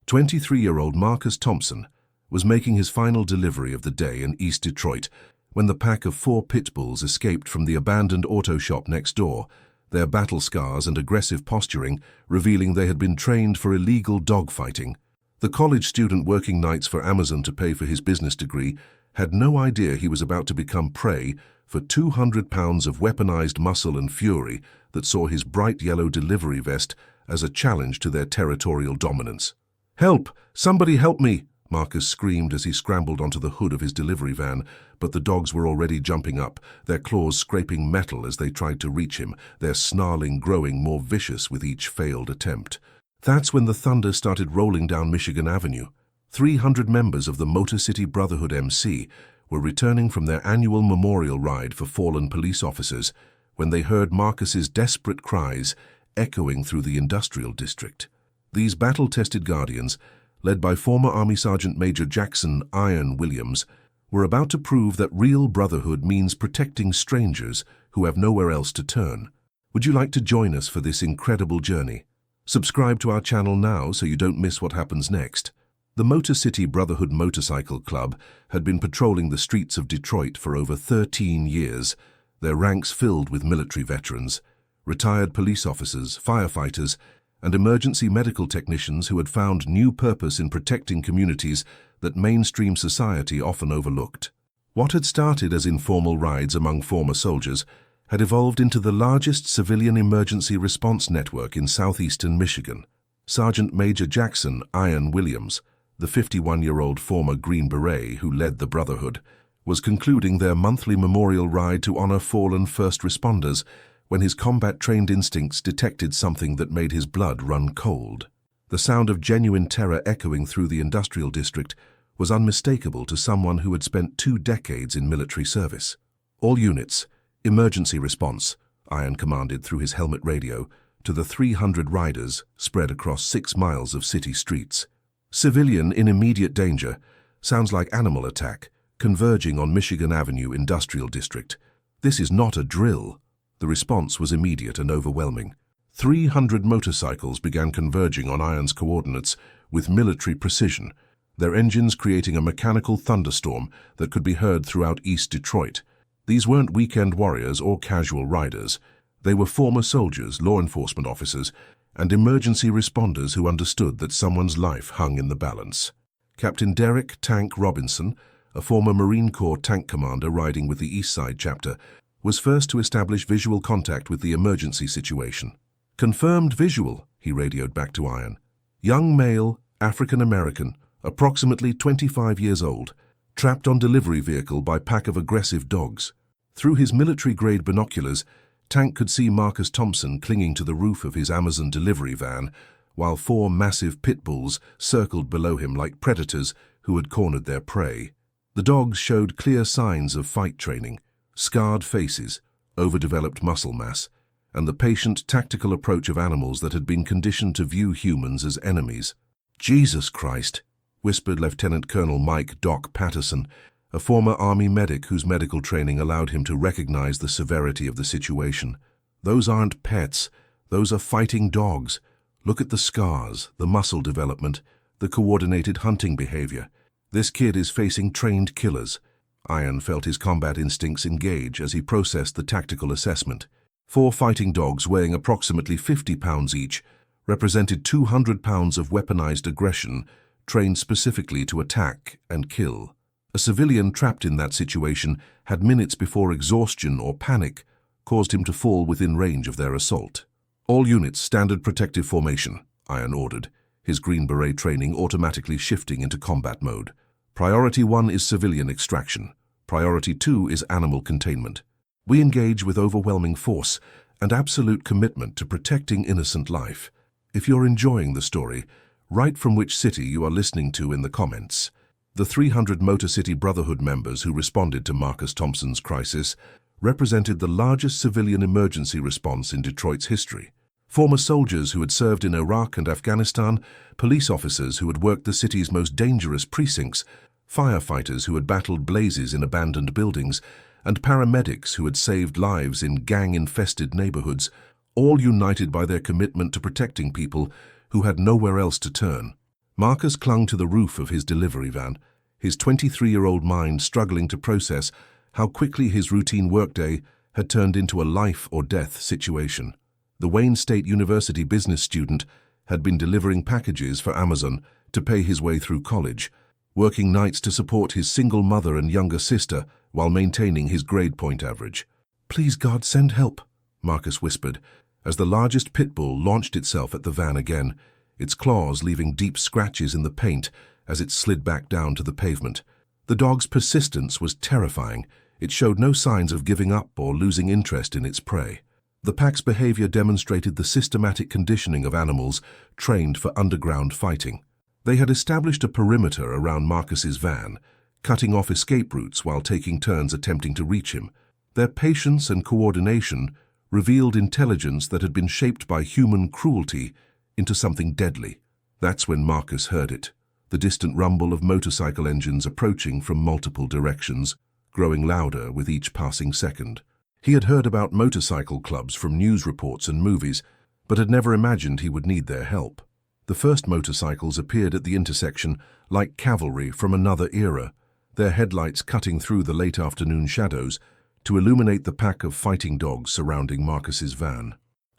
23-year-old Marcus Thompson was making his final delivery of the day in East Detroit when the pack of 4 pit bulls escaped from the abandoned auto shop next door, their battle scars and aggressive posturing revealing they had been trained for illegal dogfighting. The college student working nights for Amazon to pay for his business degree had no idea he was about to become prey for 200 pounds of weaponized muscle and fury that saw his bright yellow delivery vest as a challenge to their territorial dominance. "Help! Somebody help me!" Marcus screamed as he scrambled onto the hood of his delivery van, but the dogs were already jumping up, their claws scraping metal as they tried to reach him, their snarling growing more vicious with each failed attempt. That's when the thunder started rolling down Michigan Avenue. 300 members of the Motor City Brotherhood MC were returning from their annual memorial ride for fallen police officers when they heard Marcus's desperate cries echoing through the industrial district. These battle-tested guardians, led by former Army Sergeant Major Jackson "Iron" Williams, were about to prove that real brotherhood means protecting strangers who have nowhere else to turn. Would you like to join us for this incredible journey? Subscribe to our channel now so you don't miss what happens next. The Motor City Brotherhood Motorcycle Club had been patrolling the streets of Detroit for over 13 years, their ranks filled with military veterans, retired police officers, firefighters, and emergency medical technicians who had found new purpose in protecting communities that mainstream society often overlooked. What had started as informal rides among former soldiers had evolved into the largest civilian emergency response network in southeastern Michigan. Sergeant Major Jackson "Iron" Williams, the 51-year-old former Green Beret who led the Brotherhood, was concluding their monthly memorial ride to honor fallen first responders when his combat-trained instincts detected something that made his blood run cold. The sound of genuine terror echoing through the industrial district was unmistakable to someone who had spent 2 decades in military service. "All units, emergency response," Iron commanded through his helmet radio to the 300 riders spread across 6 miles of city streets. "Civilian in immediate danger" sounds like animal attack, converging on Michigan Avenue Industrial District. This is not a drill. The response was immediate and overwhelming. 300 motorcycles began converging on Iron's coordinates with military precision, their engines creating a mechanical thunderstorm that could be heard throughout East Detroit. These weren't weekend warriors or casual riders. They were former soldiers, law enforcement officers, and emergency responders who understood that someone's life hung in the balance. Captain Derek "Tank" Robinson, a former Marine Corps tank commander riding with the East Side chapter, was first to establish visual contact with the emergency situation. "Confirmed visual," he radioed back to Iron. "Young male, African-American, approximately 25 years old, trapped on delivery vehicle by pack of aggressive dogs." Through his military-grade binoculars, Tank could see Marcus Thompson clinging to the roof of his Amazon delivery van, while 4 massive pit bulls circled below him like predators who had cornered their prey. The dogs showed clear signs of fight training, scarred faces, overdeveloped muscle mass, and the patient, tactical approach of animals that had been conditioned to view humans as enemies. "Jesus Christ," whispered Lieutenant Colonel Mike "Doc" Patterson, a former Army medic whose medical training allowed him to recognize the severity of the situation. "Those aren't pets. Those are fighting dogs. Look at the scars, the muscle development, the coordinated hunting behavior. This kid is facing trained killers." Iron felt his combat instincts engage as he processed the tactical assessment. 4 fighting dogs weighing approximately 50 pounds each represented 200 pounds of weaponized aggression, trained specifically to attack and kill. A civilian trapped in that situation had minutes before exhaustion or panic caused him to fall within range of their assault. "All units, standard protective formation," Iron ordered, his Green Beret training automatically shifting into combat mode. "Priority 1 is civilian extraction. Priority 2 is animal containment. We engage with overwhelming force and absolute commitment to protecting innocent life." If you're enjoying the story, write from which city you are listening to in the comments. The 300 Motor City Brotherhood members who responded to Marcus Thompson's crisis represented the largest civilian emergency response in Detroit's history. Former soldiers who had served in Iraq and Afghanistan, police officers who had worked the city's most dangerous precincts, firefighters who had battled blazes in abandoned buildings, and paramedics who had saved lives in gang-infested neighborhoods, all united by their commitment to protecting people who had nowhere else to turn. Marcus clung to the roof of his delivery van, his 23-year-old mind struggling to process how quickly his routine workday had turned into a life-or-death situation. The Wayne State University business student had been delivering packages for Amazon to pay his way through college, working nights to support his single mother and younger sister while maintaining his grade point average. "Please God, send help," Marcus whispered, as the largest pit bull launched itself at the van again, its claws leaving deep scratches in the paint as it slid back down to the pavement. The dog's persistence was terrifying. It showed no signs of giving up or losing interest in its prey. The pack's behavior demonstrated the systematic conditioning of animals trained for underground fighting. They had established a perimeter around Marcus's van, cutting off escape routes while taking turns attempting to reach him. Their patience and coordination revealed intelligence that had been shaped by human cruelty into something deadly. That's when Marcus heard it, the distant rumble of motorcycle engines approaching from multiple directions, growing louder with each passing second. He had heard about motorcycle clubs from news reports and movies, but had never imagined he would need their help. The first motorcycles appeared at the intersection like cavalry from another era, their headlights cutting through the late afternoon shadows to illuminate the pack of fighting dogs surrounding Marcus's van.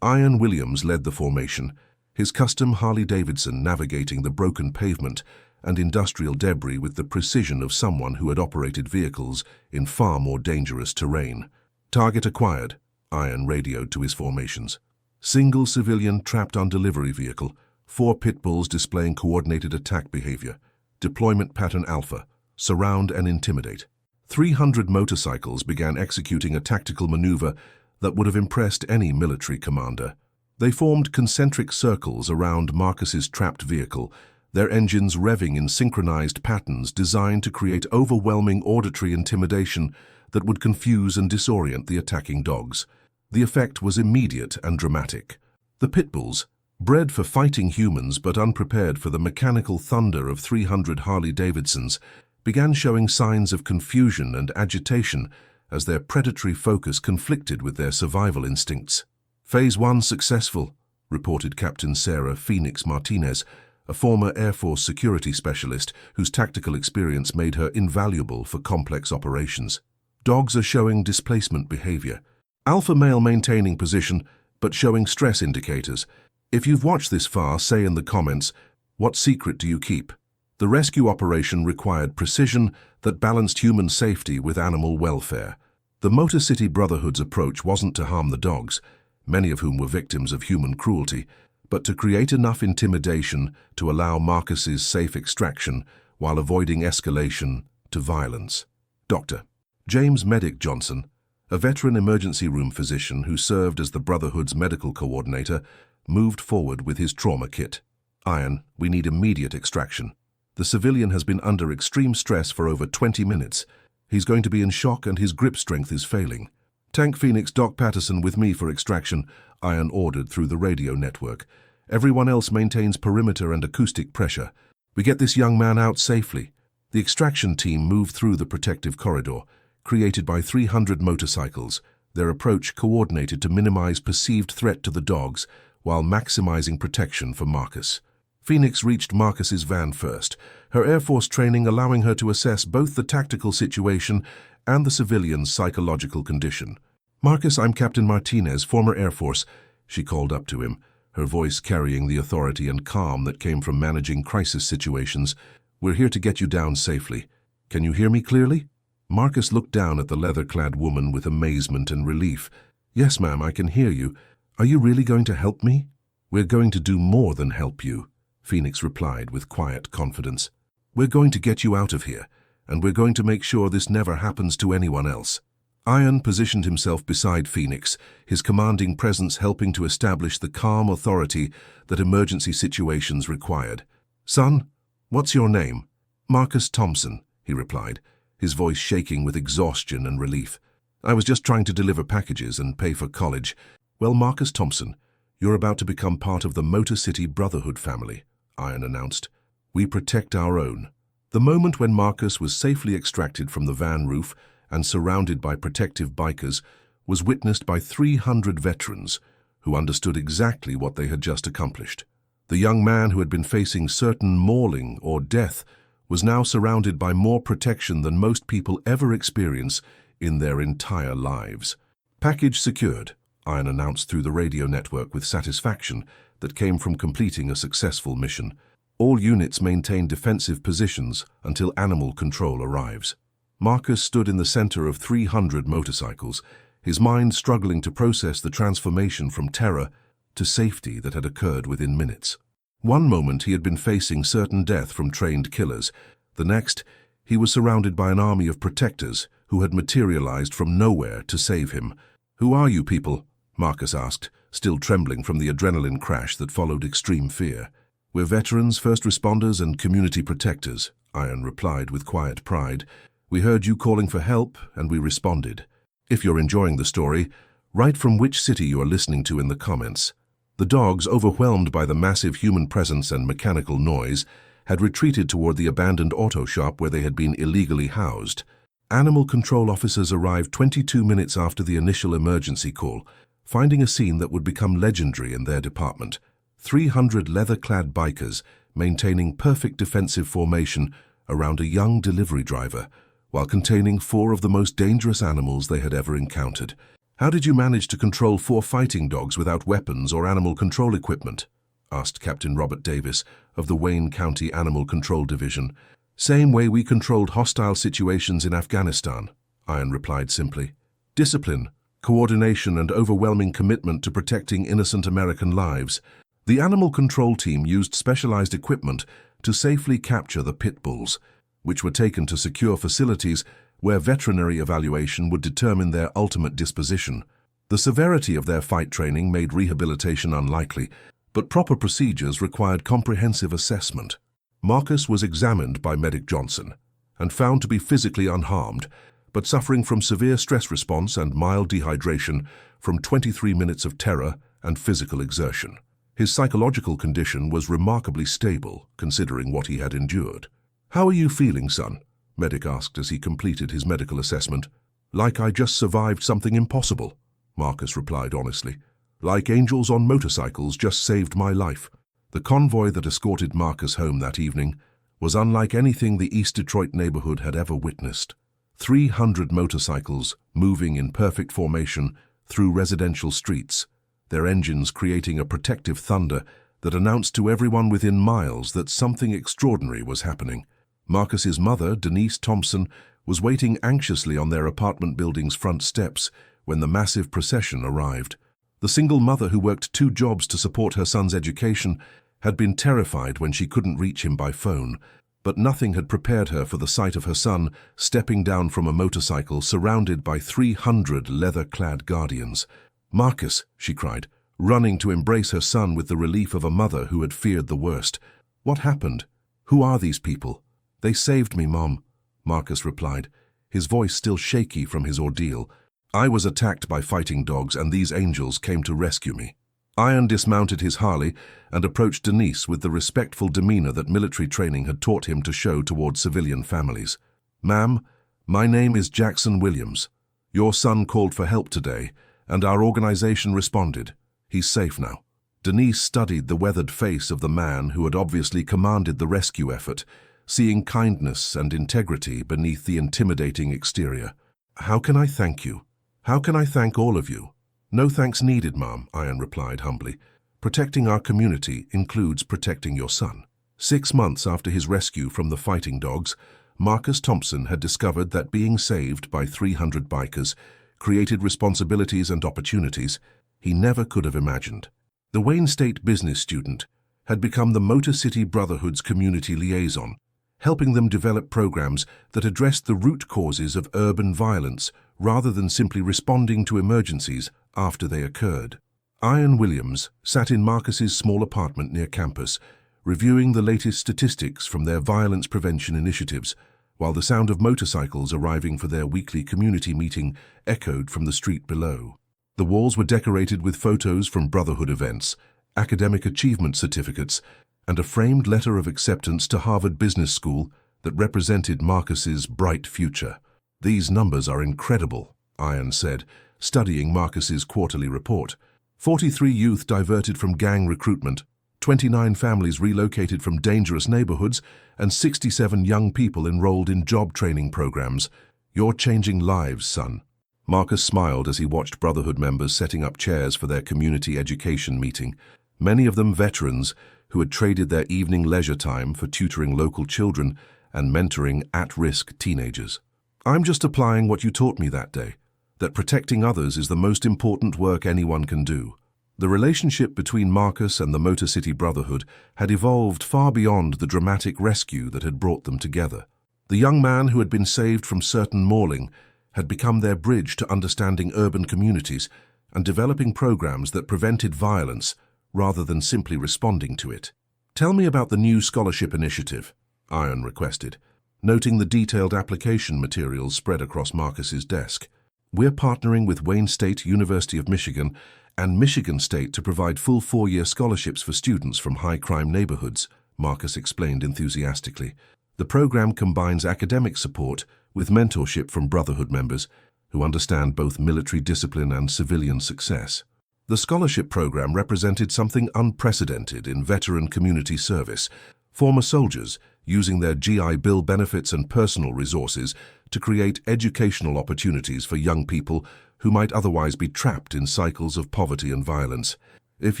Ian Williams led the formation, his custom Harley-Davidson navigating the broken pavement and industrial debris with the precision of someone who had operated vehicles in far more dangerous terrain. "Target acquired," Ian radioed to his formations. Single civilian trapped on delivery vehicle, 4 pit bulls displaying coordinated attack behavior. Deployment pattern alpha, surround and intimidate. 300 motorcycles began executing a tactical maneuver that would have impressed any military commander. They formed concentric circles around Marcus's trapped vehicle, their engines revving in synchronized patterns designed to create overwhelming auditory intimidation that would confuse and disorient the attacking dogs. The effect was immediate and dramatic. The pit bulls, bred for fighting humans but unprepared for the mechanical thunder of 300 Harley-Davidsons, began showing signs of confusion and agitation as their predatory focus conflicted with their survival instincts. "Phase 1 successful," reported Captain Sarah Phoenix Martinez, a former Air Force security specialist whose tactical experience made her invaluable for complex operations. "Dogs are showing displacement behavior. Alpha male maintaining position, but showing stress indicators. If you've watched this far, say in the comments, what secret do you keep?" The rescue operation required precision that balanced human safety with animal welfare. The Motor City Brotherhood's approach wasn't to harm the dogs, many of whom were victims of human cruelty, but to create enough intimidation to allow Marcus's safe extraction while avoiding escalation to violence. Dr. James Medic Johnson, a veteran emergency room physician who served as the Brotherhood's medical coordinator, moved forward with his trauma kit. "Ian, we need immediate extraction. The civilian has been under extreme stress for over 20 minutes. He's going to be in shock and his grip strength is failing." "Tank Phoenix Doc Patterson with me for extraction," Ian ordered through the radio network. "Everyone else maintains perimeter and acoustic pressure. We get this young man out safely." The extraction team moved through the protective corridor, created by 300 motorcycles, their approach coordinated to minimize perceived threat to the dogs while maximizing protection for Marcus. Phoenix reached Marcus's van first, her Air Force training allowing her to assess both the tactical situation and the civilian's psychological condition. "Marcus, I'm Captain Martinez, former Air Force," she called up to him, her voice carrying the authority and calm that came from managing crisis situations. "We're here to get you down safely. Can you hear me clearly?" Marcus looked down at the leather-clad woman with amazement and relief. "Yes, ma'am, I can hear you. Are you really going to help me?" "We're going to do more than help you," Phoenix replied with quiet confidence. "We're going to get you out of here, and we're going to make sure this never happens to anyone else." Ian positioned himself beside Phoenix, his commanding presence helping to establish the calm authority that emergency situations required. "Son, what's your name?" "Marcus Thompson," he replied, his voice shaking with exhaustion and relief. "I was just trying to deliver packages and pay for college." "Well, Marcus Thompson, you're about to become part of the Motor City Brotherhood family," Ian announced. "We protect our own." The moment when Marcus was safely extracted from the van roof and surrounded by protective bikers was witnessed by 300 veterans who understood exactly what they had just accomplished. The young man who had been facing certain mauling or death was now surrounded by more protection than most people ever experience in their entire lives. "Package secured," Ian announced through the radio network with satisfaction that came from completing a successful mission. "All units maintain defensive positions until animal control arrives." Marcus stood in the center of 300 motorcycles, his mind struggling to process the transformation from terror to safety that had occurred within minutes. One moment he had been facing certain death from trained killers. The next, he was surrounded by an army of protectors who had materialized from nowhere to save him. "Who are you people?" Marcus asked, still trembling from the adrenaline crash that followed extreme fear. "We're veterans, first responders, and community protectors," Ian replied with quiet pride. "We heard you calling for help, and we responded." If you're enjoying the story, write from which city you are listening to in the comments. The dogs, overwhelmed by the massive human presence and mechanical noise, had retreated toward the abandoned auto shop where they had been illegally housed. Animal control officers arrived 22 minutes after the initial emergency call, finding a scene that would become legendary in their department. 300 leather-clad bikers maintaining perfect defensive formation around a young delivery driver, while containing 4 of the most dangerous animals they had ever encountered. "How did you manage to control 4 fighting dogs without weapons or animal control equipment?" asked Captain Robert Davis of the Wayne County Animal Control Division. "Same way we controlled hostile situations in Afghanistan," Ian replied simply. "Discipline, coordination, and overwhelming commitment to protecting innocent American lives. The animal control team used specialized equipment to safely capture the pit bulls, which were taken to secure facilities where veterinary evaluation would determine their ultimate disposition. The severity of their fight training made rehabilitation unlikely, but proper procedures required comprehensive assessment. Marcus was examined by Medic Johnson and found to be physically unharmed, but suffering from severe stress response and mild dehydration from 23 minutes of terror and physical exertion. His psychological condition was remarkably stable, considering what he had endured. "How are you feeling, son?" Medic asked as he completed his medical assessment. "Like I just survived something impossible," Marcus replied honestly. "Like angels on motorcycles just saved my life." The convoy that escorted Marcus home that evening was unlike anything the East Detroit neighborhood had ever witnessed. 300 motorcycles moving in perfect formation through residential streets, their engines creating a protective thunder that announced to everyone within miles that something extraordinary was happening. Marcus's mother, Denise Thompson, was waiting anxiously on their apartment building's front steps when the massive procession arrived. The single mother who worked 2 jobs to support her son's education had been terrified when she couldn't reach him by phone, but nothing had prepared her for the sight of her son stepping down from a motorcycle surrounded by 300 leather-clad guardians. "Marcus," she cried, running to embrace her son with the relief of a mother who had feared the worst. "What happened? Who are these people?" "They saved me, Mom," Marcus replied, his voice still shaky from his ordeal. "I was attacked by fighting dogs and these angels came to rescue me." Ian dismounted his Harley and approached Denise with the respectful demeanor that military training had taught him to show toward civilian families. "Ma'am, my name is Jackson Williams. Your son called for help today, and our organization responded. He's safe now." Denise studied the weathered face of the man who had obviously commanded the rescue effort, seeing kindness and integrity beneath the intimidating exterior. "How can I thank you? How can I thank all of you?" "No thanks needed, Mom," Ian replied humbly. "Protecting our community includes protecting your son." 6 months after his rescue from the fighting dogs, Marcus Thompson had discovered that being saved by 300 bikers created responsibilities and opportunities he never could have imagined. The Wayne State business student had become the Motor City Brotherhood's community liaison, helping them develop programs that addressed the root causes of urban violence rather than simply responding to emergencies after they occurred. Ian Williams sat in Marcus's small apartment near campus, reviewing the latest statistics from their violence prevention initiatives, while the sound of motorcycles arriving for their weekly community meeting echoed from the street below. The walls were decorated with photos from Brotherhood events, academic achievement certificates, and a framed letter of acceptance to Harvard Business School that represented Marcus's bright future. "These numbers are incredible," Ian said, studying Marcus's quarterly report. 43 youth diverted from gang recruitment, 29 families relocated from dangerous neighborhoods, and 67 young people enrolled in job training programs. You're changing lives, son. Marcus smiled as he watched Brotherhood members setting up chairs for their community education meeting, many of them veterans who had traded their evening leisure time for tutoring local children and mentoring at-risk teenagers. I'm just applying what you taught me that day, that protecting others is the most important work anyone can do. The relationship between Marcus and the Motor City Brotherhood had evolved far beyond the dramatic rescue that had brought them together. The young man who had been saved from certain mauling had become their bridge to understanding urban communities and developing programs that prevented violence rather than simply responding to it. Tell me about the new scholarship initiative, Iron requested, noting the detailed application materials spread across Marcus's desk. We're partnering with Wayne State University of Michigan and Michigan State to provide full 4-year scholarships for students from high-crime neighborhoods, Marcus explained enthusiastically. The program combines academic support with mentorship from Brotherhood members who understand both military discipline and civilian success. The scholarship program represented something unprecedented in veteran community service, former soldiers using their GI Bill benefits and personal resources to create educational opportunities for young people who might otherwise be trapped in cycles of poverty and violence. If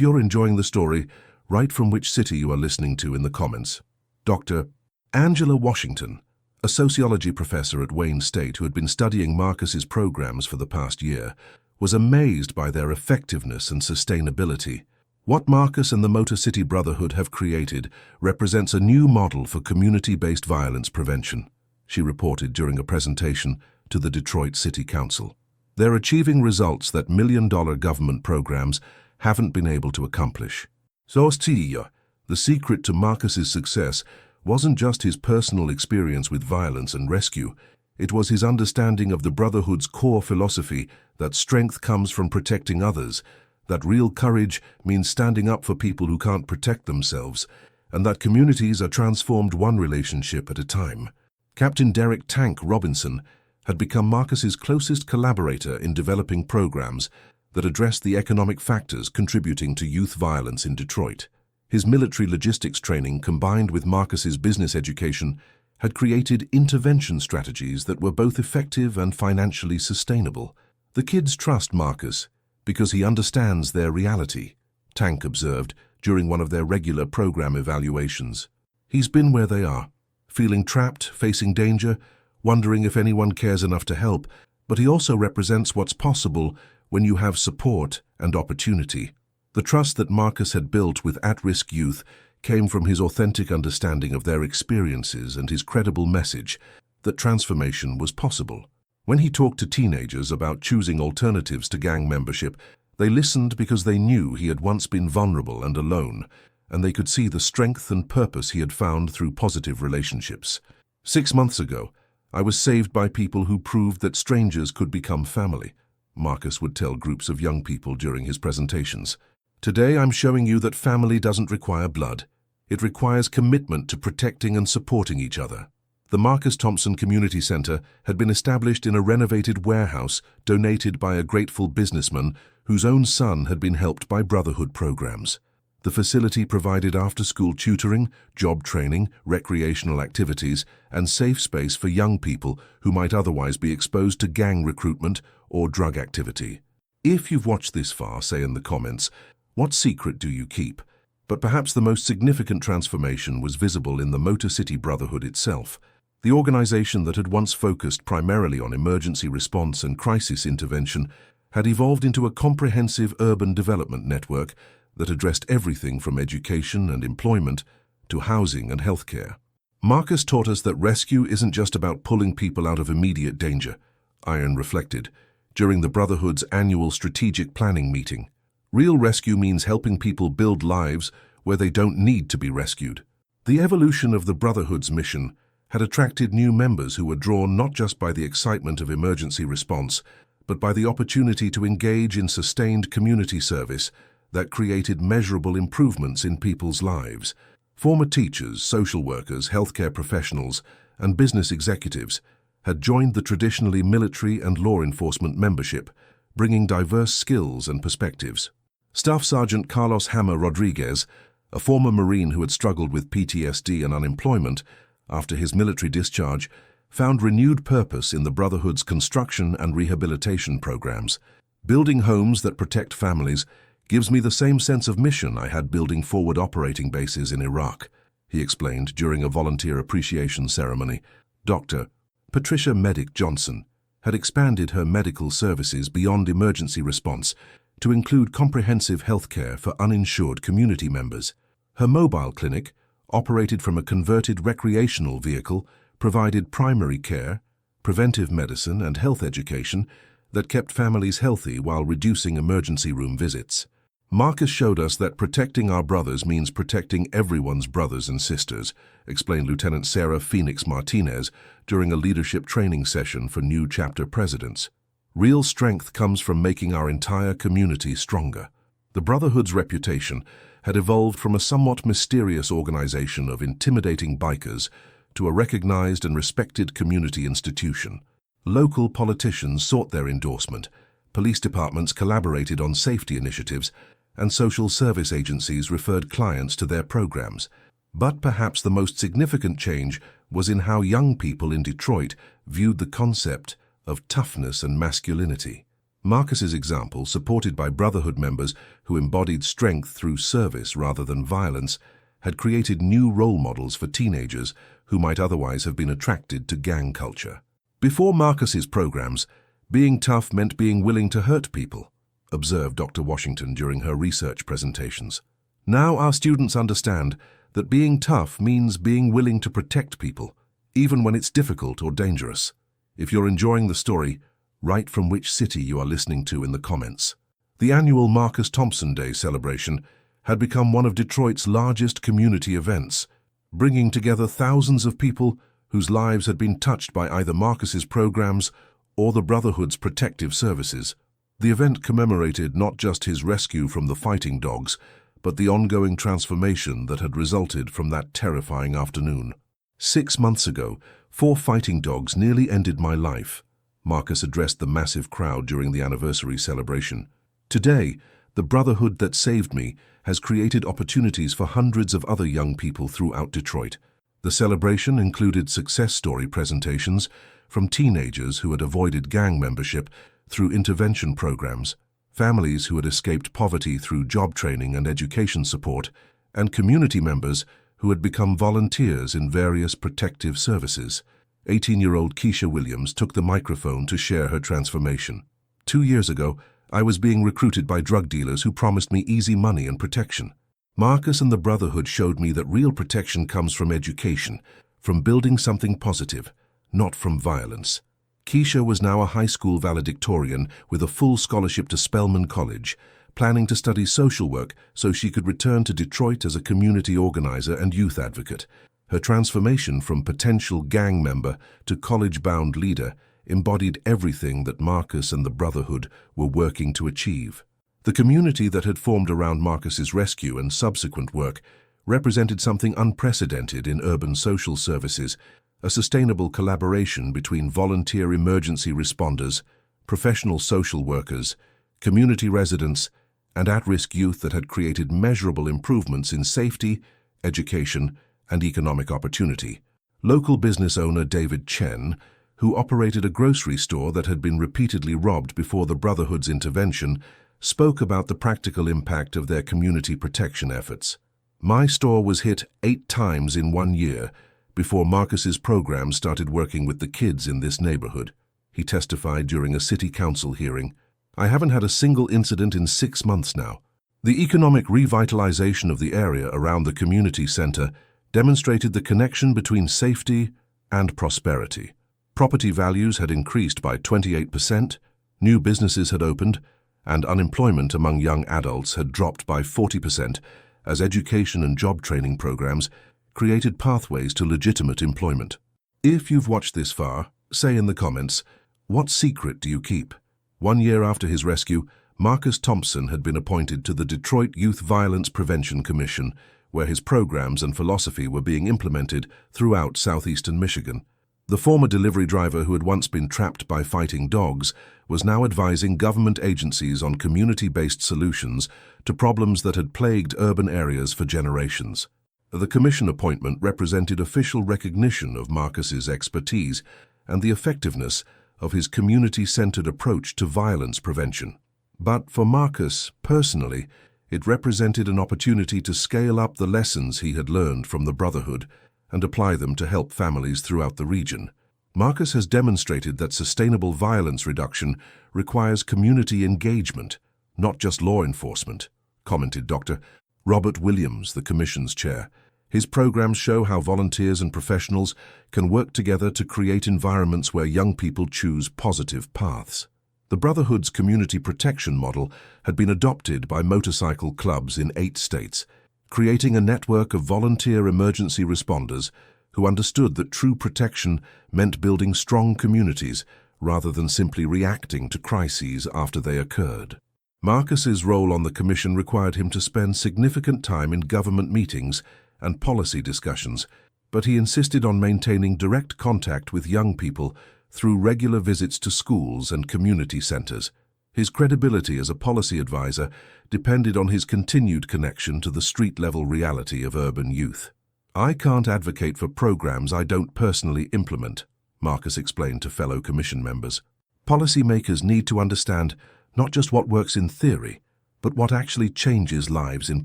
you're enjoying the story, write from which city you are listening to in the comments. Dr. Angela Washington, a sociology professor at Wayne State who had been studying Marcus's programs for the past year, was amazed by their effectiveness and sustainability. What Marcus and the Motor City Brotherhood have created represents a new model for community-based violence prevention, she reported during a presentation to the Detroit City Council. They're achieving results that million-dollar government programs haven't been able to accomplish. So, the secret to Marcus's success wasn't just his personal experience with violence and rescue, it was his understanding of the Brotherhood's core philosophy that strength comes from protecting others, that real courage means standing up for people who can't protect themselves, and that communities are transformed one relationship at a time. Captain Derek "Tank" Robinson had become Marcus's closest collaborator in developing programs that addressed the economic factors contributing to youth violence in Detroit. His military logistics training combined with Marcus's business education had created intervention strategies that were both effective and financially sustainable. The kids trust Marcus because he understands their reality, Tank observed during one of their regular program evaluations. He's been where they are, feeling trapped, facing danger, wondering if anyone cares enough to help, but he also represents what's possible when you have support and opportunity. The trust that Marcus had built with at-risk youth came from his authentic understanding of their experiences and his credible message that transformation was possible. When he talked to teenagers about choosing alternatives to gang membership, they listened because they knew he had once been vulnerable and alone, and they could see the strength and purpose he had found through positive relationships. 6 months ago, I was saved by people who proved that strangers could become family, Marcus would tell groups of young people during his presentations. Today I'm showing you that family doesn't require blood. It requires commitment to protecting and supporting each other. The Marcus Thompson Community Center had been established in a renovated warehouse donated by a grateful businessman whose own son had been helped by Brotherhood programs. The facility provided after-school tutoring, job training, recreational activities, and safe space for young people who might otherwise be exposed to gang recruitment or drug activity. If you've watched this far, say in the comments, what secret do you keep? But perhaps the most significant transformation was visible in the Motor City Brotherhood itself. The organization that had once focused primarily on emergency response and crisis intervention had evolved into a comprehensive urban development network that addressed everything from education and employment to housing and healthcare. Marcus taught us that rescue isn't just about pulling people out of immediate danger, Iron reflected, during the Brotherhood's annual strategic planning meeting. Real rescue means helping people build lives where they don't need to be rescued. The evolution of the Brotherhood's mission had attracted new members who were drawn not just by the excitement of emergency response, but by the opportunity to engage in sustained community service that created measurable improvements in people's lives. Former teachers, social workers, healthcare professionals, and business executives had joined the traditionally military and law enforcement membership, bringing diverse skills and perspectives. Staff Sergeant Carlos Hammer Rodriguez, a former Marine who had struggled with PTSD and unemployment after his military discharge, found renewed purpose in the Brotherhood's construction and rehabilitation programs. Building homes that protect families gives me the same sense of mission I had building forward operating bases in Iraq, he explained during a volunteer appreciation ceremony. Dr. Patricia Medic Johnson had expanded her medical services beyond emergency response to include comprehensive health care for uninsured community members. Her mobile clinic, operated from a converted recreational vehicle, provided primary care, preventive medicine, and health education that kept families healthy while reducing emergency room visits. Marcus showed us that protecting our brothers means protecting everyone's brothers and sisters, explained Lieutenant Sarah Phoenix Martinez during a leadership training session for new chapter presidents. Real strength comes from making our entire community stronger. The Brotherhood's reputation had evolved from a somewhat mysterious organization of intimidating bikers to a recognized and respected community institution. Local politicians sought their endorsement, police departments collaborated on safety initiatives, and social service agencies referred clients to their programs. But perhaps the most significant change was in how young people in Detroit viewed the concept of toughness and masculinity. Marcus's example, supported by Brotherhood members who embodied strength through service rather than violence, had created new role models for teenagers who might otherwise have been attracted to gang culture. Before Marcus's programs, being tough meant being willing to hurt people, observed Dr. Washington during her research presentations. Now our students understand that being tough means being willing to protect people, even when it's difficult or dangerous. If you're enjoying the story, write from which city you are listening to in the comments. The annual Marcus Thompson Day celebration had become one of Detroit's largest community events, bringing together thousands of people whose lives had been touched by either Marcus's programs or the Brotherhood's protective services. The event commemorated not just his rescue from the fighting dogs, but the ongoing transformation that had resulted from that terrifying afternoon. 6 months ago, 4 fighting dogs nearly ended my life, Marcus addressed the massive crowd during the anniversary celebration. Today, the Brotherhood that saved me has created opportunities for hundreds of other young people throughout Detroit. The celebration included success story presentations from teenagers who had avoided gang membership through intervention programs, families who had escaped poverty through job training and education support, and community members who had become volunteers in various protective services. 18-year-old Keisha Williams took the microphone to share her transformation. 2 years ago, I was being recruited by drug dealers who promised me easy money and protection. Marcus and the Brotherhood showed me that real protection comes from education, from building something positive, not from violence. Keisha was now a high school valedictorian with a full scholarship to Spelman College, planning to study social work so she could return to Detroit as a community organizer and youth advocate. Her transformation from potential gang member to college-bound leader embodied everything that Marcus and the Brotherhood were working to achieve. The community that had formed around Marcus's rescue and subsequent work represented something unprecedented in urban social services, a sustainable collaboration between volunteer emergency responders, professional social workers, community residents, and at-risk youth that had created measurable improvements in safety, education, and economic opportunity. Local business owner David Chen, who operated a grocery store that had been repeatedly robbed before the Brotherhood's intervention, spoke about the practical impact of their community protection efforts. My store was hit 8 times in 1 year before Marcus's program started working with the kids in this neighborhood, he testified during a city council hearing. I haven't had a single incident in 6 months now. The economic revitalization of the area around the community center demonstrated the connection between safety and prosperity. Property values had increased by 28%, new businesses had opened, and unemployment among young adults had dropped by 40% as education and job training programs created pathways to legitimate employment. If you've watched this far, say in the comments, what secret do you keep? 1 year after his rescue, Marcus Thompson had been appointed to the Detroit Youth Violence Prevention Commission, where his programs and philosophy were being implemented throughout southeastern Michigan. The former delivery driver who had once been trapped by fighting dogs was now advising government agencies on community-based solutions to problems that had plagued urban areas for generations. The commission appointment represented official recognition of Marcus's expertise and the effectiveness of his community-centered approach to violence prevention. But for Marcus, personally, it represented an opportunity to scale up the lessons he had learned from the Brotherhood and apply them to help families throughout the region. Marcus has demonstrated that sustainable violence reduction requires community engagement, not just law enforcement, commented Dr. Robert Williams, the Commission's chair. His programs show how volunteers and professionals can work together to create environments where young people choose positive paths. The Brotherhood's community protection model had been adopted by motorcycle clubs in 8 states, creating a network of volunteer emergency responders who understood that true protection meant building strong communities rather than simply reacting to crises after they occurred. Marcus's role on the commission required him to spend significant time in government meetings and policy discussions, but he insisted on maintaining direct contact with young people through regular visits to schools and community centers. His credibility as a policy advisor depended on his continued connection to the street-level reality of urban youth. "I can't advocate for programs I don't personally implement," Marcus explained to fellow commission members. "Policymakers need to understand not just what works in theory, but what actually changes lives in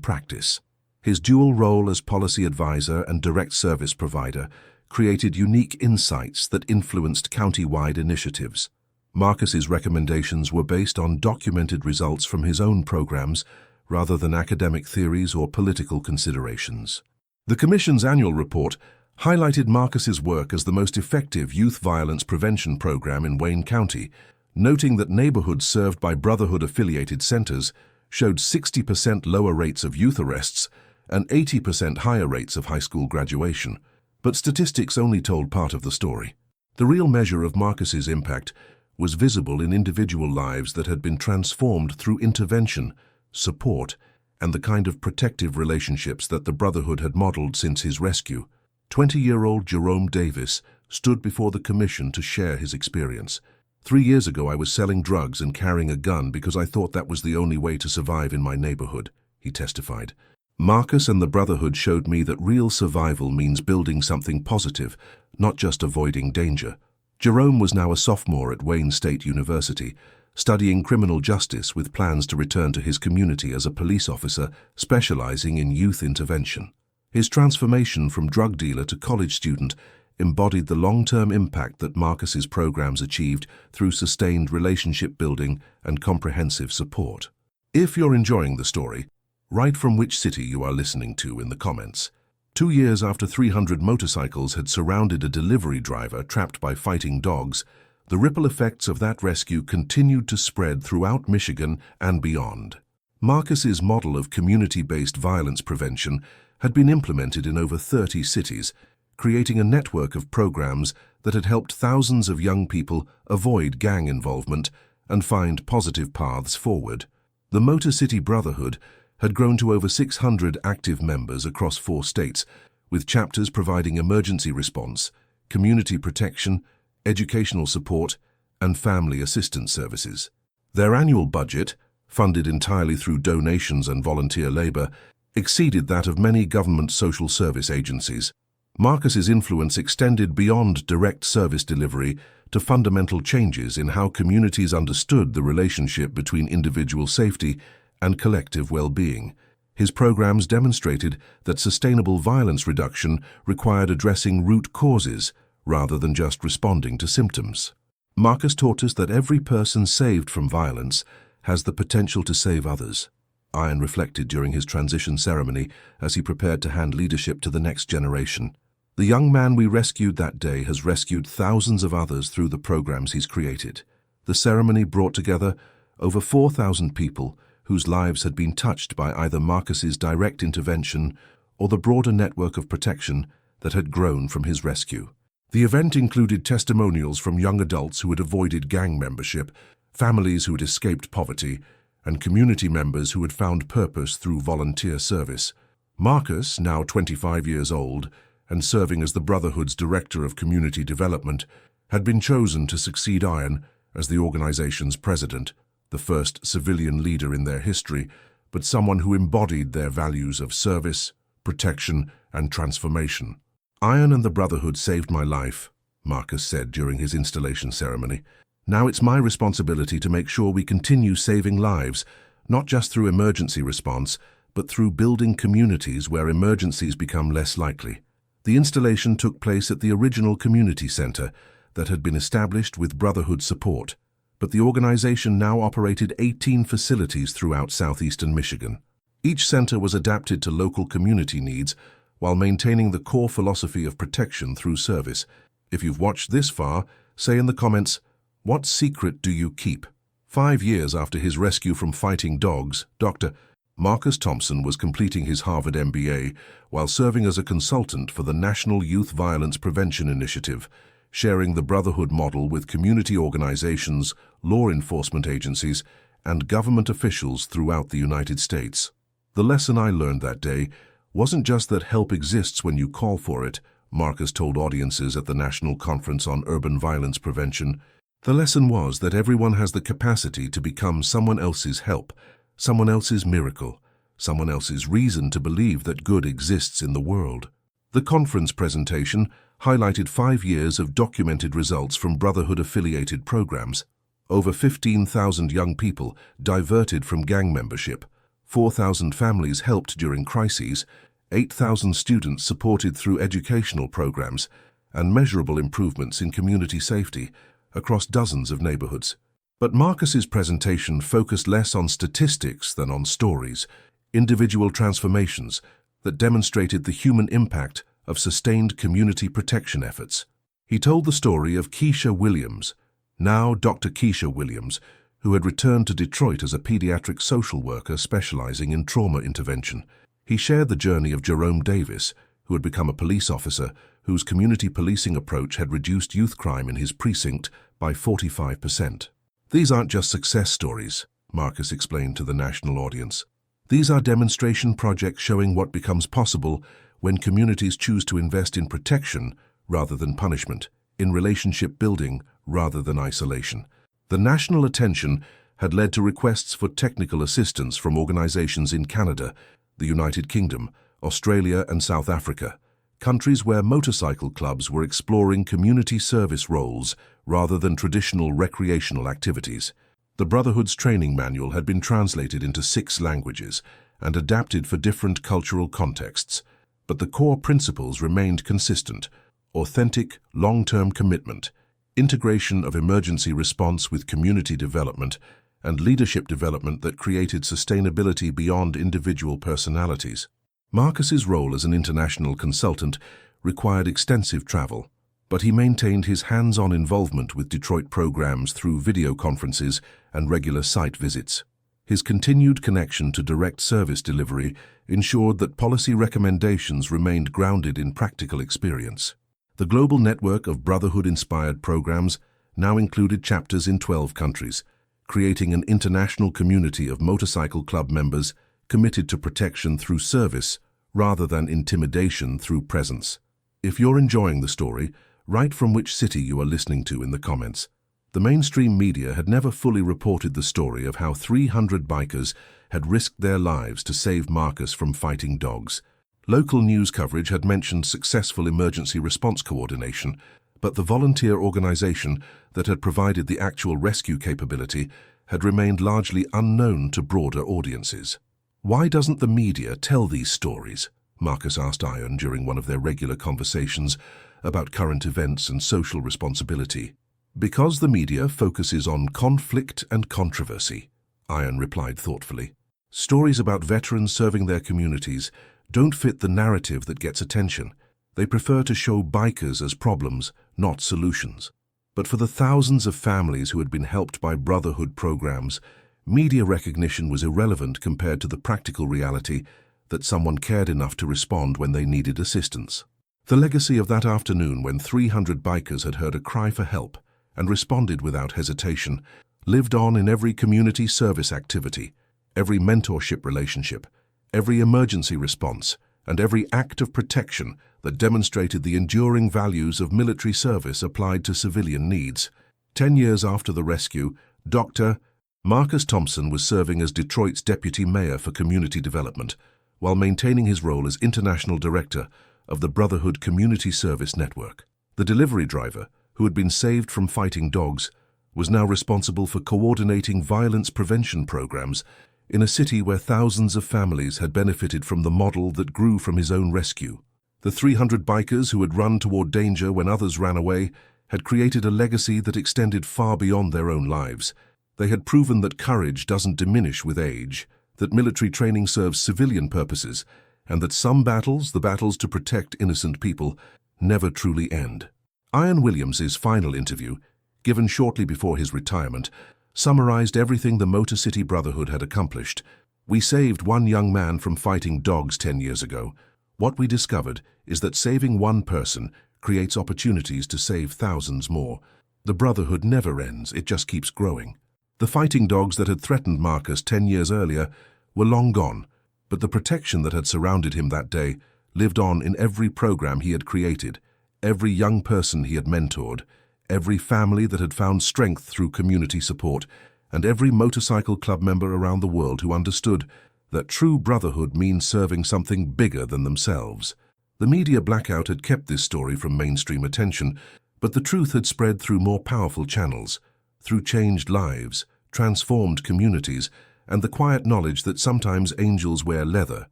practice." His dual role as policy advisor and direct service provider created unique insights that influenced county-wide initiatives. Marcus's recommendations were based on documented results from his own programs rather than academic theories or political considerations. The Commission's annual report highlighted Marcus's work as the most effective youth violence prevention program in Wayne County, noting that neighborhoods served by Brotherhood-affiliated centers showed 60% lower rates of youth arrests and 80% higher rates of high school graduation. But statistics only told part of the story. The real measure of Marcus's impact was visible in individual lives that had been transformed through intervention, support, and the kind of protective relationships that the Brotherhood had modeled since his rescue. 20-year-old Jerome Davis stood before the commission to share his experience. "3 years ago, I was selling drugs and carrying a gun because I thought that was the only way to survive in my neighborhood," he testified. "Marcus and the Brotherhood showed me that real survival means building something positive, not just avoiding danger." Jerome was now a sophomore at Wayne State University, studying criminal justice with plans to return to his community as a police officer specializing in youth intervention. His transformation from drug dealer to college student embodied the long-term impact that Marcus's programs achieved through sustained relationship building and comprehensive support. If you're enjoying the story, write from which city you are listening to in the comments. 2 years after 300 motorcycles had surrounded a delivery driver trapped by fighting dogs, the ripple effects of that rescue continued to spread throughout Michigan and beyond. Marcus's model of community-based violence prevention had been implemented in over 30 cities, creating a network of programs that had helped thousands of young people avoid gang involvement and find positive paths forward. The Motor City Brotherhood had grown to over 600 active members across 4 states, with chapters providing emergency response, community protection, educational support, and family assistance services. Their annual budget, funded entirely through donations and volunteer labor, exceeded that of many government social service agencies. Marcus's influence extended beyond direct service delivery to fundamental changes in how communities understood the relationship between individual safety and collective well-being. His programs demonstrated that sustainable violence reduction required addressing root causes rather than just responding to symptoms. Marcus taught us that every person saved from violence has the potential to save others. Ian reflected during his transition ceremony as he prepared to hand leadership to the next generation. "The young man we rescued that day has rescued thousands of others through the programs he's created." The ceremony brought together over 4,000 people whose lives had been touched by either Marcus's direct intervention or the broader network of protection that had grown from his rescue. The event included testimonials from young adults who had avoided gang membership, families who had escaped poverty, and community members who had found purpose through volunteer service. Marcus, now 25 years old, and serving as the Brotherhood's Director of Community Development, had been chosen to succeed Iron as the organization's president, the first civilian leader in their history, but someone who embodied their values of service, protection, and transformation. "Iron and the Brotherhood saved my life," Marcus said during his installation ceremony. "Now it's my responsibility to make sure we continue saving lives, not just through emergency response, but through building communities where emergencies become less likely." The installation took place at the original community center that had been established with Brotherhood support, but the organization now operated 18 facilities throughout southeastern Michigan. Each center was adapted to local community needs while maintaining the core philosophy of protection through service. If you've watched this far, say in the comments, what secret do you keep? 5 years after his rescue from fighting dogs, Dr. Marcus Thompson was completing his Harvard MBA while serving as a consultant for the National Youth Violence Prevention Initiative, sharing the Brotherhood model with community organizations, law enforcement agencies, and government officials throughout the United States. The lesson I learned that day wasn't just that help exists when you call for it, Marcus told audiences at the National Conference on Urban Violence Prevention. The lesson was that everyone has the capacity to become someone else's help, someone else's miracle, someone else's reason to believe that good exists in the world. The conference presentation highlighted 5 years of documented results from Brotherhood-affiliated programs. Over 15,000 young people diverted from gang membership, 4,000 families helped during crises, 8,000 students supported through educational programs, and measurable improvements in community safety across dozens of neighborhoods. But Marcus's presentation focused less on statistics than on stories, individual transformations that demonstrated the human impact of sustained community protection efforts. He told the story of Keisha Williams, now Dr. Keisha Williams, who had returned to Detroit as a pediatric social worker specializing in trauma intervention. He shared the journey of Jerome Davis, who had become a police officer whose community policing approach had reduced youth crime in his precinct by 45%. "These aren't just success stories," Marcus explained to the national audience. "These are demonstration projects showing what becomes possible when communities choose to invest in protection rather than punishment, in relationship building rather than isolation." The national attention had led to requests for technical assistance from organizations in Canada, the United Kingdom, Australia, and South Africa, countries where motorcycle clubs were exploring community service roles rather than traditional recreational activities. The Brotherhood's training manual had been translated into 6 languages and adapted for different cultural contexts, but the core principles remained consistent: authentic, long-term commitment, integration of emergency response with community development, and leadership development that created sustainability beyond individual personalities. Marcus's role as an international consultant required extensive travel, but he maintained his hands-on involvement with Detroit programs through video conferences and regular site visits. His continued connection to direct service delivery ensured that policy recommendations remained grounded in practical experience. The global network of Brotherhood-inspired programs now included chapters in 12 countries, creating an international community of motorcycle club members committed to protection through service rather than intimidation through presence. If you're enjoying the story, write from which city you are listening to in the comments. The mainstream media had never fully reported the story of how 300 bikers had risked their lives to save Marcus from fighting dogs. Local news coverage had mentioned successful emergency response coordination, but the volunteer organization that had provided the actual rescue capability had remained largely unknown to broader audiences. "Why doesn't the media tell these stories?" Marcus asked Iron during one of their regular conversations about current events and social responsibility. "Because the media focuses on conflict and controversy," Iron replied thoughtfully. "Stories about veterans serving their communities don't fit the narrative that gets attention. They prefer to show bikers as problems, not solutions." But for the thousands of families who had been helped by Brotherhood programs, media recognition was irrelevant compared to the practical reality that someone cared enough to respond when they needed assistance. The legacy of that afternoon when 300 bikers had heard a cry for help and responded without hesitation lived on in every community service activity, every mentorship relationship, every emergency response, and every act of protection that demonstrated the enduring values of military service applied to civilian needs. 10 years after the rescue, Dr. Marcus Thompson was serving as Detroit's deputy mayor for community development, while maintaining his role as international director of the Brotherhood Community Service Network. The delivery driver, who had been saved from fighting dogs, was now responsible for coordinating violence prevention programs in a city where thousands of families had benefited from the model that grew from his own rescue. The 300 bikers who had run toward danger when others ran away had created a legacy that extended far beyond their own lives. They had proven that courage doesn't diminish with age, that military training serves civilian purposes, and that some battles, the battles to protect innocent people, never truly end. Ian Williams's final interview, given shortly before his retirement, summarized everything the Motor City Brotherhood had accomplished. "We saved one young man from fighting dogs 10 years ago. What we discovered is that saving one person creates opportunities to save thousands more. The Brotherhood never ends, it just keeps growing." The fighting dogs that had threatened Marcus 10 years earlier were long gone, but the protection that had surrounded him that day lived on in every program he had created, every young person he had mentored, every family that had found strength through community support, and every motorcycle club member around the world who understood that true brotherhood means serving something bigger than themselves. The media blackout had kept this story from mainstream attention, but the truth had spread through more powerful channels, through changed lives, transformed communities, and the quiet knowledge that sometimes angels wear leather,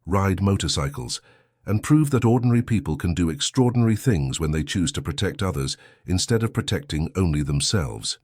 ride motorcycles, and prove that ordinary people can do extraordinary things when they choose to protect others instead of protecting only themselves.